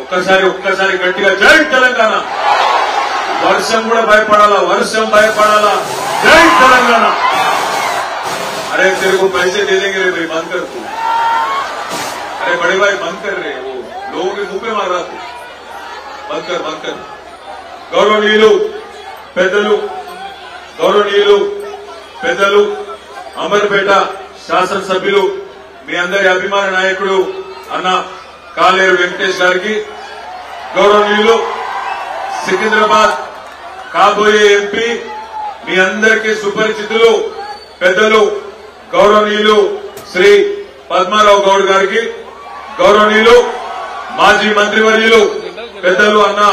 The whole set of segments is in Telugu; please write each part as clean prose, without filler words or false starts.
ఒక్కసారి గట్టిగా జై తెలంగాణ. వర్షం కూడా భయపడాలా, వర్షం భయపడాలా. जय तेलंगाना. अरे तेरे को पैसे दे देंगे रे भाई, बंद कर तू. अरे बड़े भाई बंद कर रहे, वो लोगों के मुंह पे मार रहा तू. बंद कर. गौरवनीयुलु పెద్దలు అమర్పేట శాసనసభ్యులు మీ అందరి అభిమాన నాయకుడు అన్న కాలేరు వెంకటేష్ గారికి, గౌరవనీయులు సికింద్రాబాద్ కాబోయే ఎంపీ మీ అందరికీ సుపరిచితులు పెద్దలు గౌరవనీయులు శ్రీ పద్మారావు గౌడ్ గారికి, గౌరవనీయులు మాజీ మంత్రివర్యులు పెద్దలు అన్న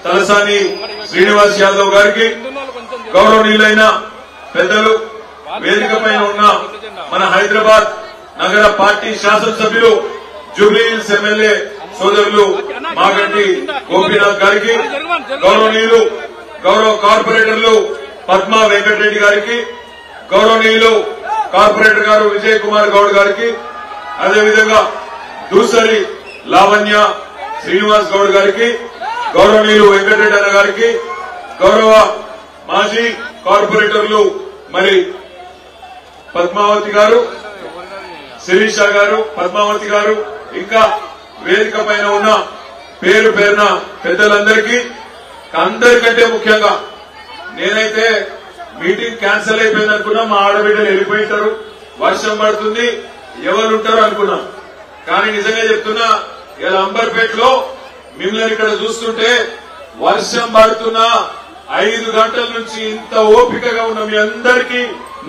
తలసాని శ్రీనివాస్ యాదవ్ గారికి, గౌరవనీయులైన పెద్దలు వేదిక పైన ఉన్న మన హైదరాబాద్ నగర పార్టీ శాసనసభ్యులు జూబ్లీ హిల్స్ ఎమ్మెల్యే సోదరులు మాగంటి గోపీనాథ్ గారికి, గౌరవనీయులు గౌరవ కార్పొరేటర్లు పద్మా వెంకటరెడ్డి గారికి, గౌరవనీయులు కార్పొరేటర్ గారు విజయ్ కుమార్ గౌడ్ గారికి, అదేవిధంగా దూసరి లావణ్య శ్రీనివాస్ గౌడ్ గారికి, గౌరవనీయులు వెంకటరెడ్డి అన్న గారికి, గౌరవ మాజీ కార్పొరేటర్లు మరి పద్మావతి గారు, శిరీష గారు, పద్మావతి గారు, ఇంకా వేదిక పైన ఉన్న పేరు పేరున పెద్దలందరికీ, అందరికంటే ముఖ్యంగా నేనైతే మీటింగ్ క్యాన్సిల్ అయిపోయింది అనుకున్నా, మా ఆడబిడ్డలు వెళ్ళిపోయింటారు, వర్షం పడుతుంది, ఎవరుంటారు అనుకున్నా. కానీ నిజంగా చెప్తున్నా, ఇలా అంబర్పేటలో మిమ్మల్ని ఇక్కడ చూస్తుంటే వర్షం పడుతున్నా 5 గంటల నుంచి ఇంత ఓపికగా ఉన్న మీ అందరికీ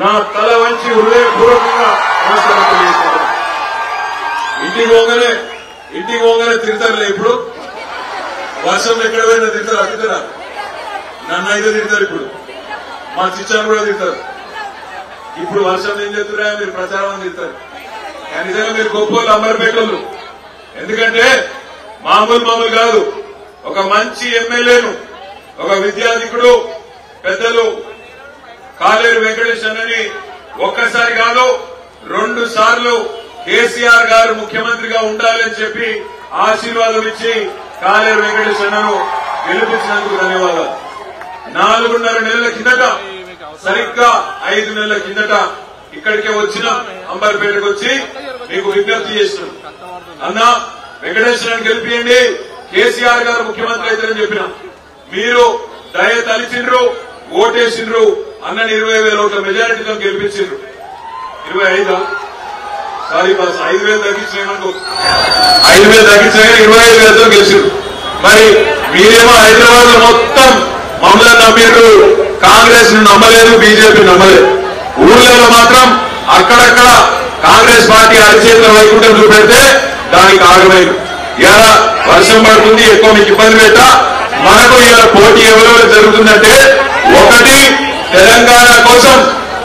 నా తల వంచి హృదయపూర్వకంగా నమస్కారం తెలియజేస్తాను. ఇంటికి పోగానే తిడతారులే. ఇప్పుడు వర్షం ఎక్కడ పోయినా తిడతారా? నన్ను అయితే తిడతారు, ఇప్పుడు మా చిచ్చాను కూడా తిడతారు. ఇప్పుడు వర్షం ఏం చేస్తున్నా మీరు ప్రచారం తిడతారు. కానీ నిజంగా మీరు గొప్పలు అమరపేటలు. ఎందుకంటే మామూలు కాదు, ఒక మంచి ఎమ్మెల్యేను, ఒక విద్యాధికుడు పెద్దలు కాలేరు వెంకటేష్ అన్నని ఒక్కసారి కాదు 2 సార్లు కేసీఆర్ గారు ముఖ్యమంత్రిగా ఉండాలని చెప్పి ఆశీర్వాదం ఇచ్చి కాలేరు వెంకటేష్ అన్నను గెలిపించినందుకు ధన్యవాదాలు. 4.5 నెలల కిందట, సరిగ్గా 5 నెలల కిందట ఇక్కడికే వచ్చిన అంబర్పేటకు వచ్చి మీకు విజ్ఞప్తి చేస్తున్నాం. అన్న వెంకటేష్ అన్నని గెలిపియండి, కేసీఆర్ గారు ముఖ్యమంత్రి అవుతారని చెప్పిన మీరు దయ తలిచిండ్రు, ఓటేసిండ్రు. అన్నని 20,000 ఓట్ల మెజారిటీతో గెలిపించిండ్రు. 25 సారీ బాస్, 5,000 తగ్గించినామనుకో, 5,000 తగ్గించినా 25,000తో గెలిచిండ్రు. మరి మీరేమో హైదరాబాద్ లో మొత్తం మమ్మల్ని నమ్మిండ్రు, కాంగ్రెస్ ను నమ్మలేదు, బీజేపీ నమ్మలేదు. ఊర్లలో మాత్రం అక్కడక్కడ కాంగ్రెస్ పార్టీ అరిచేతుల వైకుంఠం చూపెడితే దానికి ఆగమైంది. ఇలా వర్షం పడుతుంది, ఎక్కువ మీకు ఇబ్బంది పెట్టా. మనకు ఇలా పోటీ ఎవరెవరు జరుగుతుందంటే, ఒకటి తెలంగాణ కోసం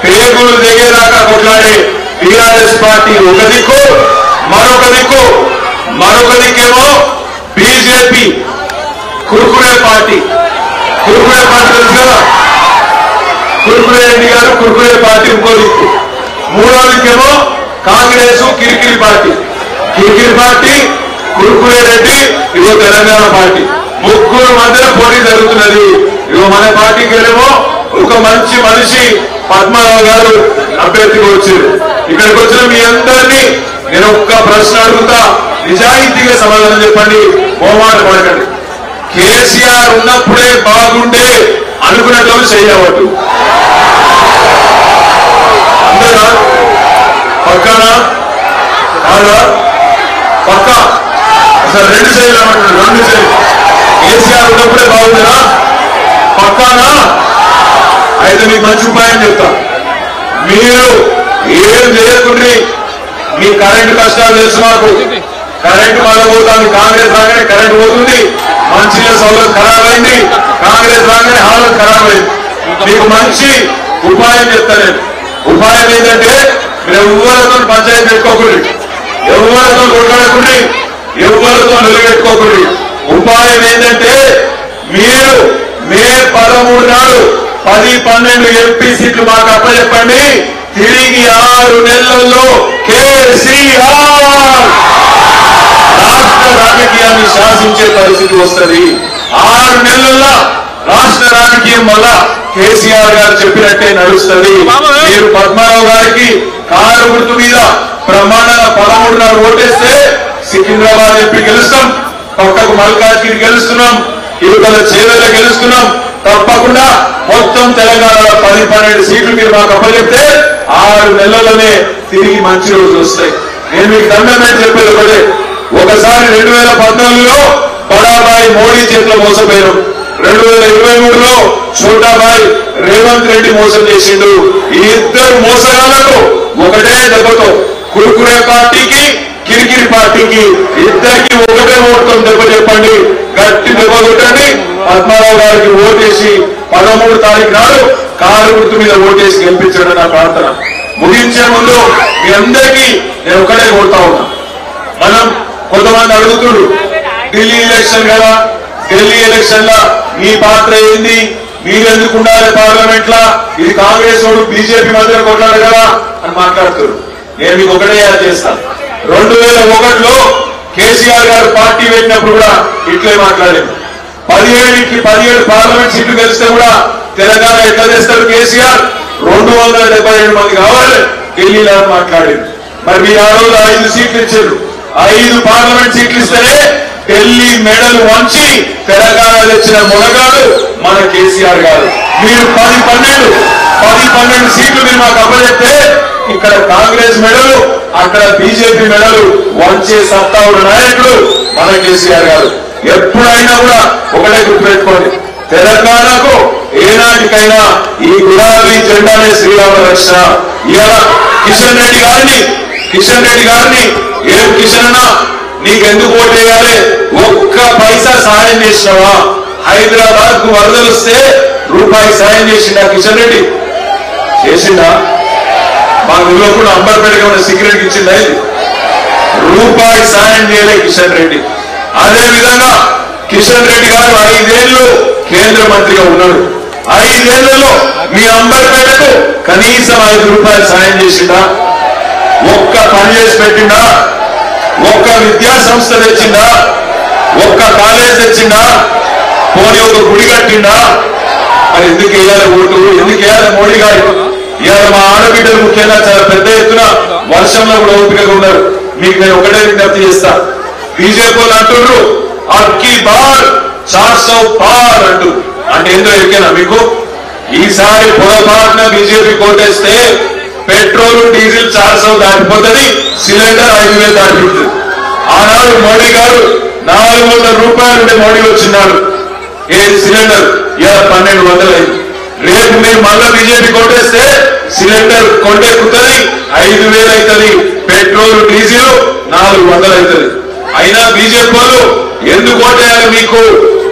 పేగులు దిగేదాకా కొట్లాడే టీఆర్ఎస్ పార్టీ ఒక దిక్కు, మరొక దిక్కేమో బీజేపీ కుర్కురే పార్టీ తెలుసు కదా, కుర్కురే రెడ్డి గారు కుర్కురే పార్టీ ఇంకో దిక్కు. మూడో దిక్కేమో కాంగ్రెస్ కిరికిరి పార్టీ, కుర్కురే రెడ్డి, ఇగో తెలంగాణ పార్టీ. ముగ్గురు మధ్యన పోటీ జరుగుతున్నది. ఇగో మన పార్టీకి వెళ్ళేమో ఒక మంచి మనిషి పద్మారావు గారు అభ్యర్థిగా వచ్చారు. ఇక్కడికి వచ్చిన మీ అందరినీ నేను ఒక్క ప్రశ్న అడుగుతా, నిజాయితీగా సమాధానం చెప్పండి, మొహమాట పడకండి. కేసీఆర్ ఉన్నప్పుడే బాగుండే అనుకున్నట్లు చేయవద్దు. అందరా పక్కనా కాదా? పక్క అసలు 2 సైడ్లు అన్నట్టు, 2 సైడ్లు. కేసీఆర్ ఉన్నప్పుడే బాగుందా? పక్కానా? అయితే మీకు మంచి ఉపాయం చెప్తా. మీరు ఏం చేయకుండ్రి, మీ కరెంటు కష్టాలు తెలుసు మాకు. కరెంటు మళ్ళీ పోతుంది, కాంగ్రెస్ రాగానే కరెంటు పోతుంది, మంచిగా సౌలభ్యం ఖరాబ్ అయింది, కాంగ్రెస్ రాగానే హాలత్ ఖరాబ్ అయింది. మీకు మంచి ఉపాయం చెప్తా నేను. ఉపాయం ఏంటంటే, మీరు ఎవరితో పంచాయతీ పెట్టుకోకండి, ఎవరితో కొట్లాడకండి, ఎవరితో నిలబెట్టుకోకండి. ఉపాయం ఏంటంటే, మీరు మే 13 నాడు 10-12 ఎంపీ సీట్లు మాకు అప్పచెప్పండి. తిరిగి 6 నెలల్లో కేసీఆర్ రాష్ట్ర రాజకీయాన్ని శాసించే పరిస్థితి వస్తుంది. 6 నెలల్లో రాష్ట్ర రాజకీయం వల్ల కేసీఆర్ గారు చెప్పినట్టే నడుస్తుంది. మీరు పద్మారావు గారికి కారు గుర్తు మీద బ్రహ్మాండంగా 13 ఓటేస్తే సికింద్రాబాద్ ఎంపీ గెలుస్తాం, పక్కకు మల్కాజ్గిరి గెలుస్తున్నాం, ఇరుకల చేవెళ్ళ గెలుస్తున్నాం. తప్పకుండా మొత్తం తెలంగాణలో 10-12 సీట్లు మీరు మాకు అప్పచెప్తే 6 నెలల్లోనే తిరిగి మంచి రోజులు వస్తాయి. నేను మీకు దండం పెట్టి చెప్పేది ఒకటే, ఒకసారి 2014లో బడాబాయి మోడీ చేతిలో మోసపోయారు, 2023లో ఛోటాబాయి రేవంత్ రెడ్డి మోసం చేసిండు. ఈ ఇద్దరు మోసగాళ్లకు ఒకటే దెబ్బతో కురుకురే పార్టీకి కిరికిరి పార్టీకి ఇద్దరికి ఒకటే ఓటుతో దెబ్బ చెప్పండి, గట్టి దెబ్బ కొట్టండి. పద్మారావు గారికి ఓటేసి 13 తారీఖు నాడు కారు గుర్తు మీద ఓటేసి గెలిపించడం నా ప్రార్థన. ముగించే ముందు మీ అందరికీ నేను ఒకటే కోరుతా ఉన్నా. మనం కొంతమంది అడుగుతున్నారు ఢిల్లీ ఎలక్షన్ కదా, ఢిల్లీ ఎలక్షన్ లా మీ పాత్ర ఏంది, మీరెందుకు ఉండాలి పార్లమెంట్ లా, ఇది కాంగ్రెస్ వాడు బీజేపీ మధ్య కొట్లాడు కదా అని మాట్లాడుతున్నారు. నేను మీకు ఒకటే యాడ్ చేస్తాను. 2001లో కేసీఆర్ గారు పార్టీ పెట్టినప్పుడు కూడా ఇట్లే మాట్లాడారు. 17 పార్లమెంట్ సీట్లు గెలిస్తే కూడా తెలంగాణ ఎట్లా చేస్తారు కేసీఆర్, 277 మంది కావాలి ఢిల్లీలో మాట్లాడారు. మరి మీరు ఆ రోజు 5 సీట్లు ఇచ్చారు, 5 పార్లమెంట్ సీట్లు ఇస్తేనే ఢిల్లీ మెడలు వంచి తెలంగాణ తెచ్చిన మొనగాడు మన కేసీఆర్ గారు. మీరు 10-12 సీట్లు మీరు మాకు అప్పచెప్తే ఇక్కడ కాంగ్రెస్ మెడలు, అక్కడ బీజేపీ మెడలు వంచే సత్తా ఉన్న నాయకుడు మన కేసీఆర్ గారు. ఎప్పుడైనా కూడా ఒకటే గుర్తుపెట్టుకోండి, తెలంగాణకు ఏనాటికైనా ఈ గులాబీ జెండానే శ్రీరామ రక్ష. ఇలా కిషన్ రెడ్డి గారిని ఏం కిషన్ అన్నా నీకెందుకు ఓటేయాలి, ఒక్క పైసా సాయం చేసినావా? హైదరాబాద్ కు వరదలు వస్తే రూపాయి సాయం చేసిండా కిషన్ రెడ్డి? చేసిండా? మా ఊళ్ళో కూడా అంబర్పేటగా ఉన్న సిగరెట్ ఇచ్చిందా? ఇది రూపాయి సాయం చేయలే కిషన్ రెడ్డి. అదే విధంగా కిషన్ రెడ్డి గారు 5 ఏళ్లు కేంద్ర మంత్రిగా ఉన్నాడు. 5 ఏళ్లలో మీ అంబర్పేటకు కనీసం 5 రూపాయలు సాయం చేసిండా? ఒక్క పని చేసి పెట్టిండా? ఒక్క విద్యా సంస్థ తెచ్చిండా? ఒక్క కాలేజ్ తెచ్చిండా? పోనీ ఒక గుడి కట్టిండా? మరి ఎందుకు వేయాలి ఓటు, ఎందుకు వేయాలి మోడీ గారు? ఇవాళ మా ఆడబిడ్డలు ముఖ్యంగా చాలా పెద్ద ఎత్తున వర్షంలో కూడా ఓపికగా ఉన్నారు. మీకు నేను ఒకటే విజ్ఞప్తి చేస్తా. బీజేపీ వాళ్ళు అంటున్నారు అబ్కి బార్ 400 పార్ అంటూ, అంటే ఏందో ఎరికేనా మీకు? ఈసారి పొరపాటున బీజేపీ కోటేస్తే పెట్రోల్ డీజిల్ 400 దాటిపోతుంది, సిలిండర్ 5000 దాటిపోతుంది. ఆనాడు మోడీ గారు 400 రూపాయలు ఉంటే మోడీ వచ్చినాడు ఏది సిలిండర్, ఇలా 1200 అయింది. రేపు మీరు మళ్ళా బీజేపీ కొట్టేస్తే సిలిండర్ కొండెక్కుతుంది, 5000 అవుతుంది, పెట్రోల్ డీజిల్ 400 అవుతుంది. అయినా బీజేపీ వాళ్ళు ఎందుకు ఓటేయాలి? మీకు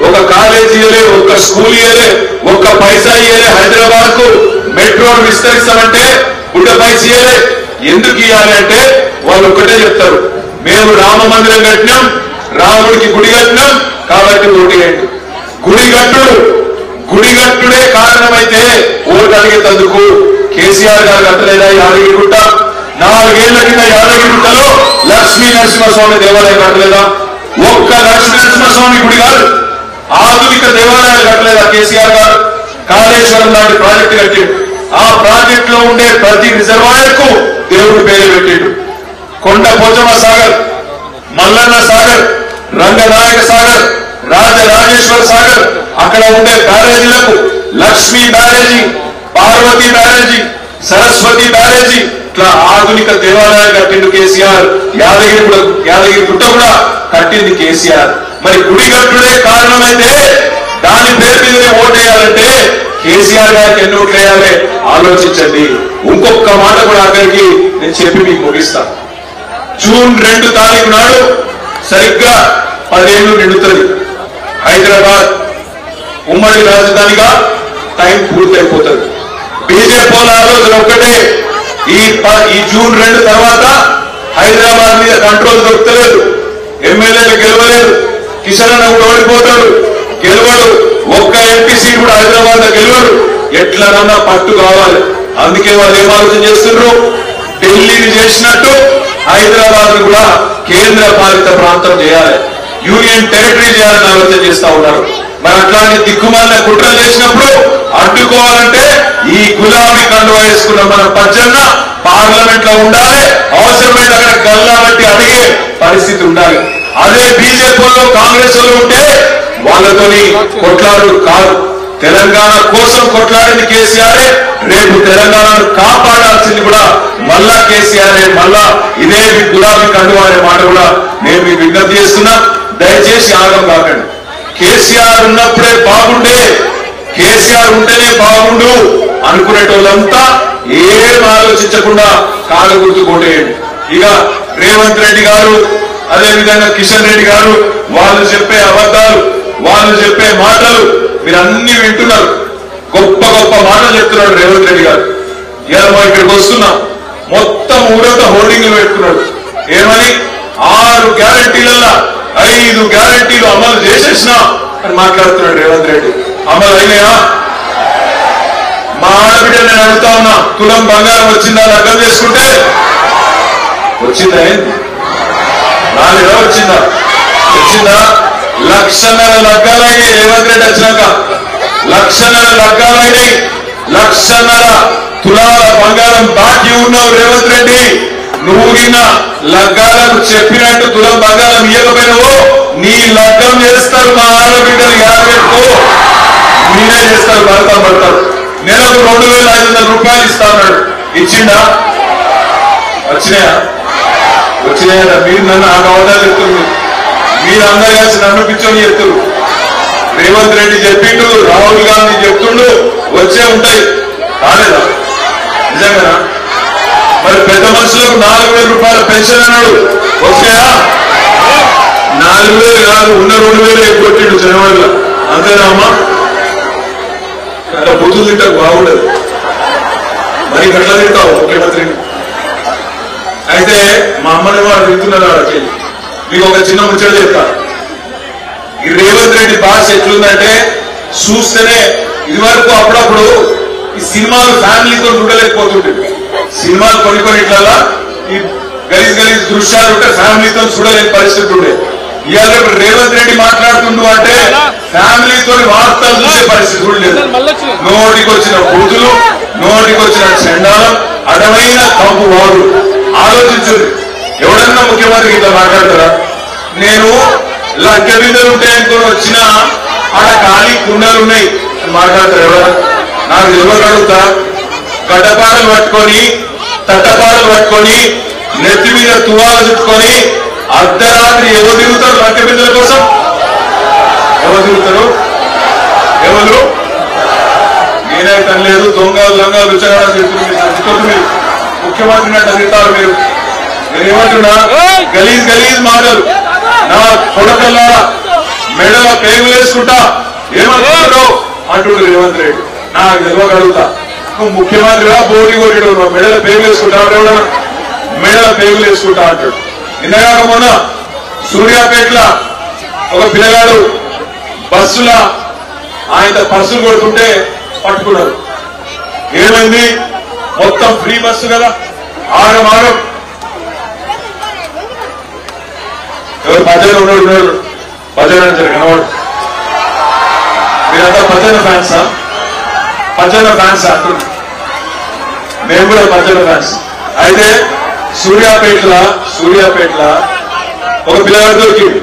ఒక కాలేజీ ఇయ్యలే, ఒక్క స్కూల్ ఇయ్యలే, ఒక్క పైసా ఇయ్యలే. హైదరాబాద్ కు మెట్రో విస్తరిస్తామంటే గుడ్డ పైస ఇయ్యలే. ఎందుకు ఇయ్యాలి అంటే వాళ్ళు ఒక్కటే చెప్తారు, మేము రామ మందిరం కట్టినాం, రాముడికి గుడి కట్టినాం కాబట్టి ఓటేయండి. గుడిగట్టుడే కారణమైతే ఓటు అడిగేందుకు కేసీఆర్ గారు కట్టలేదా యాదగిరిగుట్ట? 4 ఏళ్ల కింద యాదగిరిగుట్టలో లక్ష్మీ నరసింహస్వామి దేవాలయం కట్టలేదా? ఒక్క లక్ష్మీ నరసింహస్వామి గుడి కాదు, ఆధునిక దేవాలయాలు కట్టలేదా కేసీఆర్ గారు? కాళేశ్వరం లాంటి ప్రాజెక్టు కట్టిండు. ఆ ప్రాజెక్ట్ లో ఉండే ప్రతి రిజర్వాయర్ కు దేవుడి పేరు పెట్టిండు. కొండ పోచమ్మ సాగర్, మల్లన్న సాగర్, రంగనాయక సాగర్, రాజరాజేశ్వర సాగర్, అక్కడ ఉండే బ్యారేజీలకు లక్ష్మీ బ్యారేజీ, పార్వతీ బ్యారేజీ, సరస్వతి బ్యారేజీ, ఇట్లా ఆధునిక దేవాలయాలు కట్టిండు కేసీఆర్. యాదగిరిగుట్ట కూడా కట్టింది కేసీఆర్. మరి గుడిగట్టుడే కారణమైతే దాని పేరు మీదనే ఓటేయాలంటే కేసీఆర్ గారికి ఎన్ని ఓట్లు వేయాలి ఆలోచించండి. ఇంకొక మాట కూడా అక్కడికి నేను చెప్పి మీకు ముగిస్తాను. జూన్ 2 తారీఖు నాడు సరిగ్గా 10 ఏళ్లు నిండుతుంది. హైదరాబాద్ ఉమ్మడి రాజధానిగా టైం పూర్తయిపోతుంది. బీజేపీ వాళ్ళ ఆలోచన ఒక్కటే, ఈ జూన్ 2 తర్వాత హైదరాబాద్ మీద కంట్రోల్ దొరకలేదు, ఎమ్మెల్యేలు గెలవలేదు, కిషన్ అన్న కూడా ఓడిపోతాడు, గెలవడు, ఒక్క ఎంపీ సీట్ కూడా హైదరాబాద్ లో గెలవడు. ఎట్లనన్నా పట్టు కావాలి. అందుకే వాళ్ళు ఏం ఆలోచన చేస్తున్నారు, ఢిల్లీని చేసినట్టు హైదరాబాద్ కూడా కేంద్ర పాలిత ప్రాంతం చేయాలి. యూనియన్ టెరిటరీ చేయాలని ఆలోచన చేస్తా ఉన్నారు. మరి అట్లాంటి దిక్కుమాలిన కుట్రలు చేసినప్పుడు అడ్డుకోవాలంటే ఈ గులాబీ కండువా వేసుకున్న మన పచ్చన్న పార్లమెంట్ లో ఉండాలి. అవసరమైన అక్కడ గల్లా బట్టి అడిగే పరిస్థితి ఉండాలి. అదే బీజేపీలో కాంగ్రెస్ లో ఉంటే వాళ్ళతోని కొట్లాడు కాదు. తెలంగాణ కోసం కొట్లాడింది కేసీఆర్. రేపు తెలంగాణను కాపాడాల్సింది కూడా మళ్ళా కేసీఆర్. మళ్ళా ఇదే గులాబీ కండువా అనే మాట కూడా నేను మీకు విజ్ఞప్తి చేస్తున్నా. దయచేసి ఆగం కాకండి. కేసీఆర్ ఉన్నప్పుడే బాగుండే, కేసీఆర్ ఉంటేనే బాగుండు అనుకునేటోళ్ళంతా ఏం ఆలోచించకుండా కాళ్ళ గుర్తు కొట్టేయండి. ఇక రేవంత్ రెడ్డి గారు అదేవిధంగా కిషన్ రెడ్డి గారు వాళ్ళు చెప్పే అబద్ధాలు, వాళ్ళు చెప్పే మాటలు మీరు అన్ని వింటున్నారు. గొప్ప గొప్ప మాటలు చెప్తున్నాడు రేవంత్ రెడ్డి గారు. ఇలా మనం ఇక్కడికి వస్తున్నాం, మొత్తం ఊరంతా హోర్డింగ్లు పెట్టుకున్నాడు. ఏమని 6 గ్యారంటీలలో 5 గ్యారంటీలు అమలు చేసేసినా అని మాట్లాడుతున్నాడు రేవంత్ రెడ్డి. అమలు అయినాయా? మా ఆడబిడ్డ నేను అడుగుతా ఉన్నా, తులం బంగారం వచ్చిందా లగ్గం చేసుకుంటే? వచ్చిందా? నాలుగా వచ్చిందా? వచ్చిందా? 1,00,000 లగ్గాలైనాయి రేవంత్ రెడ్డి వచ్చినాక. 1,00,000 లగ్గాలైనాయి. 1,00,000 తులాల బంగారం బాకీ ఉన్నావు రేవంత్ రెడ్డి. నువ్వు నిన్న లగ్గాలకు చెప్పినట్టు తులం బంగారం ఇవ్వకపోయినావు. నీ లగ్గం చేస్తారు మా ఆడబిడ్డలు. యాభైకో మీరే చేస్తారు, పడతారు. నెలకు 2,500 రూపాయలు ఇస్తా ఉన్నాడు. ఇచ్చిండా? వచ్చినాయా? వచ్చినాయా? మీరు నన్ను ఆ గౌరవాలు చెప్తుంది. మీరందరూ కలిసి నన్ను పిచ్చోని చెప్తున్నారు. రేవంత్ రెడ్డి చెప్పిండు, రాహుల్ గాంధీ చెప్తుండు, వచ్చే ఉంటాయి. కాలేదా? నిజంగా? మరి పెద్ద మనుషులకు 4,000 రూపాయల పెన్షన్ అన్నాడు, వచ్చాయా? 4,000 కాదు, ఉన్న 2,000 కొట్టిండు జనవరిలో. అంతేనా అమ్మా? అట్లా బుద్ధులు తింటా బాగుండదు. మరి గట్లా తింటావు ఒకట తిండి. అయితే మా అమ్మని వాడు తింటున్నారు. వాళ్ళకి మీకు ఒక చిన్న ముచ్చట చెప్తా. ఈ రేవంత్ రెడ్డి భాష ఎట్లుందంటే చూస్తేనే, ఇది వరకు అప్పుడప్పుడు ఈ సినిమాలు ఫ్యామిలీతో చూడలేకపోతుంటే, సినిమాలు కొన్ని ఇట్లా ఈ గలీజ్ దృశ్యాలు ఉంటే ఫ్యామిలీతో చూడలేని పరిస్థితి ఉండే. ఇవాళ రేవంత్ రెడ్డి మాట్లాడుతుండు అంటే ఫ్యామిలీతో వార్తలు చూసే పరిస్థితి కూడా లేదు. నోటికి వచ్చిన బూతులు, నోటికి వచ్చిన చెండాలం, అడవైన కంపు వాడు. ఆలోచించుంది. ఎవడన్నా ముఖ్యమంత్రి ఇట్లా మాట్లాడతారా? నేను లగ్గ బిందెలు ఉంటాయనుకుని వచ్చినా ఆడ ఖాళీ కుండలు ఉన్నాయి మాట్లాడతారు ఎవరు? నాకు ఎవరు అడుగుతా? గడ్డపాడలు పట్టుకొని, తట్టపాడలు పట్టుకొని, నెత్తి మీద తువాలు చుట్టుకొని అర్ధరాత్రి ఎవరు తిరుగుతారు లగ్గ బిందెల కోసం? ఎవరు తిరుగుతారు? ఎవరు? నేనే తనలేదు. దొంగలు లంగాలు రుచగాలు చెప్తున్నారు. మీరు ముఖ్యమంత్రిని అంటే తింటారు మీరు. నేనేమంటున్నా, గలీజ్ మాటలు. నా కొడకల్లా మెడలో పేగులు వేసుకుంటా ఏమంటున్నాడు అంటుడు రేవంత్ రెడ్డి. నాకు తెలియగలుగుతా. నువ్వు ముఖ్యమంత్రిగా బోడి కొట్టాడు, మెడలో పేగులు వేసుకుంటా, ఎవడన్నా మెడలో పేగులు వేసుకుంటా అంటాడు. నిన్నగాక మొన్న సూర్యాపేటలో ఒక పిల్లగాడు బస్సులో ఆయన పర్సులు కొడుతుంటే పట్టుకున్నారు. ఏమైంది? మొత్తం ఫ్రీ బస్సు కదా, ఆగం ఎవరు పచ్చని ఉన్నాడు, పచ్చని కనవాడు. మీరంతా పచ్చని ఫ్యాన్సా? పచ్చని ఫ్యాన్స్ అంటున్నారు. మేము కూడా పచ్చని ఫ్యాన్స్. అయితే సూర్యాపేటలో ఒక పిల్లగాడు దొరికింది,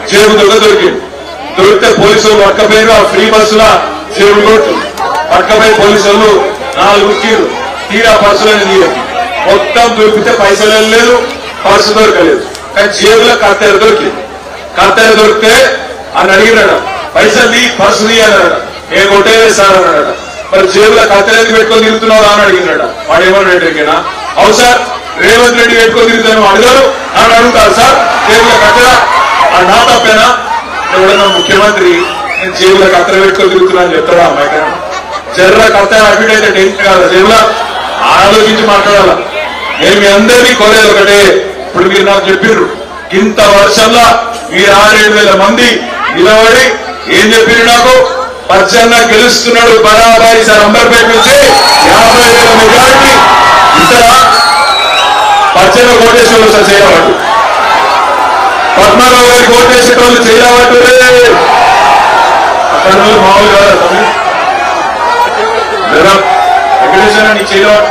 జేబు దొరికింది. దొరికితే పోలీసులు పట్టకపోయారు. ఆ ఫ్రీ బస్సులో జేబులు కొట్టు పట్టకపోయి పోలీసులు 4 ఉక్కిరు. తీరా పర్సులని నీళ్ళకి మొత్తం దొరికితే పైసలు లేదు, పర్సు దొరకలేదు. కానీ జేబులో కత్తెర దొరికింది. కత్తెర దొరికితే అని అడిగినాడ, పైసలు పర్సుది అన్నాడు. నేను కొట్టేదే సార్ అన్నాడ. మరి జేబులో కత్తెర ఎందుకు పెట్టుకొని తిరుగుతున్నావు అని అడిగినాడ. వాడు ఏమన్నా అవు సార్ రేవంత్ రెడ్డి పెట్టుకొని తిరుగుతాను అడిగారు అని అడుగుతారు. సార్ జేబులో కత్తెర నా తప్పేనా? ఎవడన్నా ముఖ్యమంత్రి నేను జేబులో కత్తెర పెట్టుకొని తిరుగుతున్నా అని చెప్తాడా? అమ్మాయి జర్ర కత్తెర అడ్మిట్ అయితే టెన్షన్ కాదా? జేబులో ఆలోచించి మాట్లాడాలా. నేను మీ అందరినీ కోరేది ఒకటే. ఇప్పుడు మీరు నాకు చెప్పిర్రు, ఇంత వర్షంలో మీరు 6,000-7,000 మంది నిలబడి ఏం చెప్పిర్రు నాకు? పచ్చన్న గెలుస్తున్నాడు బరాబరి సార్. అంబర్పేట నుంచి 50,000 మెజారిటీ ఇస్తారా? పచ్చన్న కోటేశ్వరులు సార్ చేయవాడు. పద్మారావు గారికి ఓటేసేటోళ్ళు చేయబట్టే అక్కడ మామూలు కాదా వెంకటేశ్వర నీకు చేయడం